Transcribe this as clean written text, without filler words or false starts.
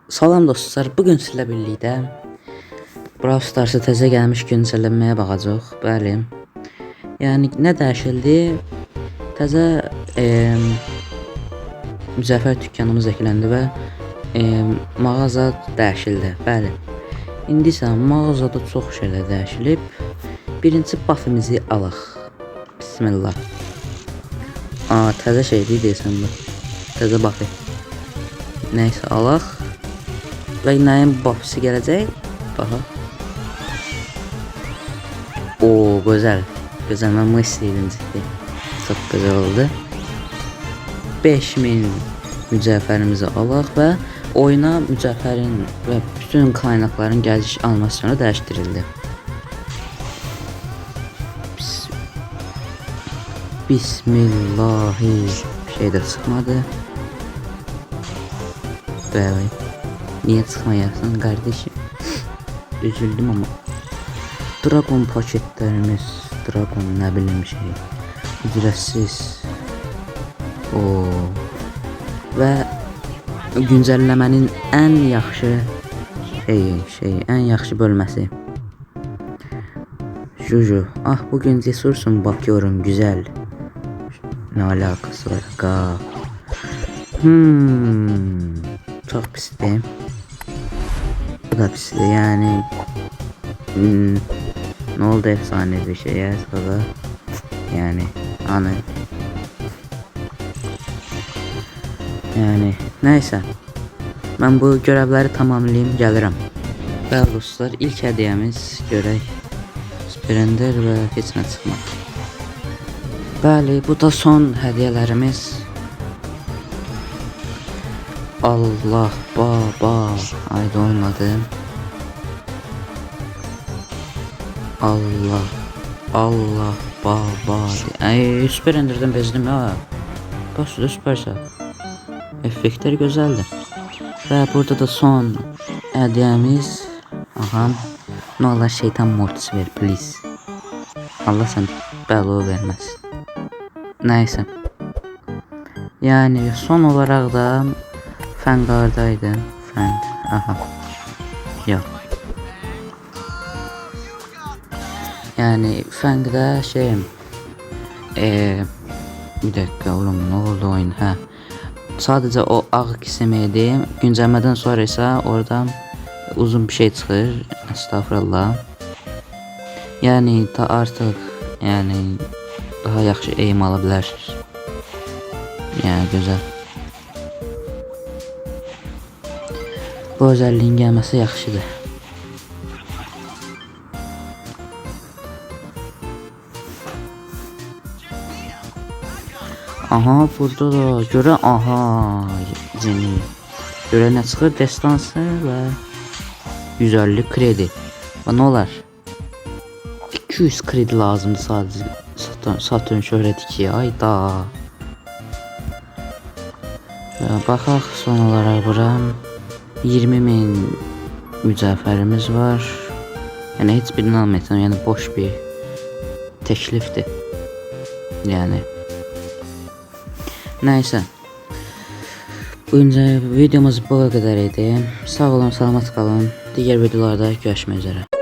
Salam dostlar, bugün sizlə birlikdə Brawl Stars'a təzə gəlmiş güncəllənməyə baxacağıq. Bəli. Yəni nə dəyişildi? Təzə mücəffər dükkanımız ekləndi və mağaza dəyişildi. Bəli. İndi isə mağazada çox şeylər dəyişilib. Birinci buffimizi alaq. Bismillah. Təzə şeydir deyəsən bu. Təzə buffi. Nəysə alaq. Və nəyin buffisi gələcək? Baxa. Gözəl. Gözəl, mən bunu istəyirdim ciddi. Çox gözəl oldu. 5000 mücəffərimizi alaq və oyuna mücəffərin və bütün qaynaqların gəliş animasyonu dəyişdirildi. Bismillahi. Bir şey də çıxmadı. Bəli. Niye çıkmayasın kardeşim? Üzüldüm ama. Dragon paketlerimiz, Dragon ne bileyim şey. Ücretsiz. Ve güncəlləmənin en yaxşı en yaxşı bölməsi. Juju. Bugün cesursun, bakıyorum güzel. Ne alakası var? Çok pistim. Bu da pisli yani. Ne oldu efsane bir şey ya sonra. Yani yani neyse. Ben bu görevleri tamamlayayım gelirim. Bəli dostlar, ilk hediyemiz görək. Sprender ve heç nə çıxmadı. Bəli, bu da son hediyelerimiz. Allah baba. Haydi olmadı. Allah baba. Süper indirdim bezdim ya. Bak süpersə. Effektler güzeldir. Ve burada da son hediyemiz. Ne olur şeytan mortisi ver please. Allah sen bəla verməz. Neyse. Yani son olarak da Fengardaydı. Yok. Yani Feng'da bir dakika oğlum, ne oldu oyun? Sadece o ağ kismiydi. Güncəlmədən sonra ise oradan uzun bir şey çıxır. Estağfurullah. Yani da artık daha yaxşı eğim ala bilərsiniz. Yani güzel. Bu özelliğin gelmesi yaxşıdır. Burada da göre yeni. Göre ne çıxır? Destansı ve 150 kredi. Ne olar? 200 kredi lazımdı sadece. Satürn şöhrət 2'ye. Ayda. Baxaq son olarak bura. 20.000 mücəffərimiz var. Yani heç birini almayacağım. Yani boş bir teklifdir. Yani. Neyse. Bugünkü videomuz bu kadar idi. Sağ olun, salamat qalın. Digər videolarda görüşmək üzere.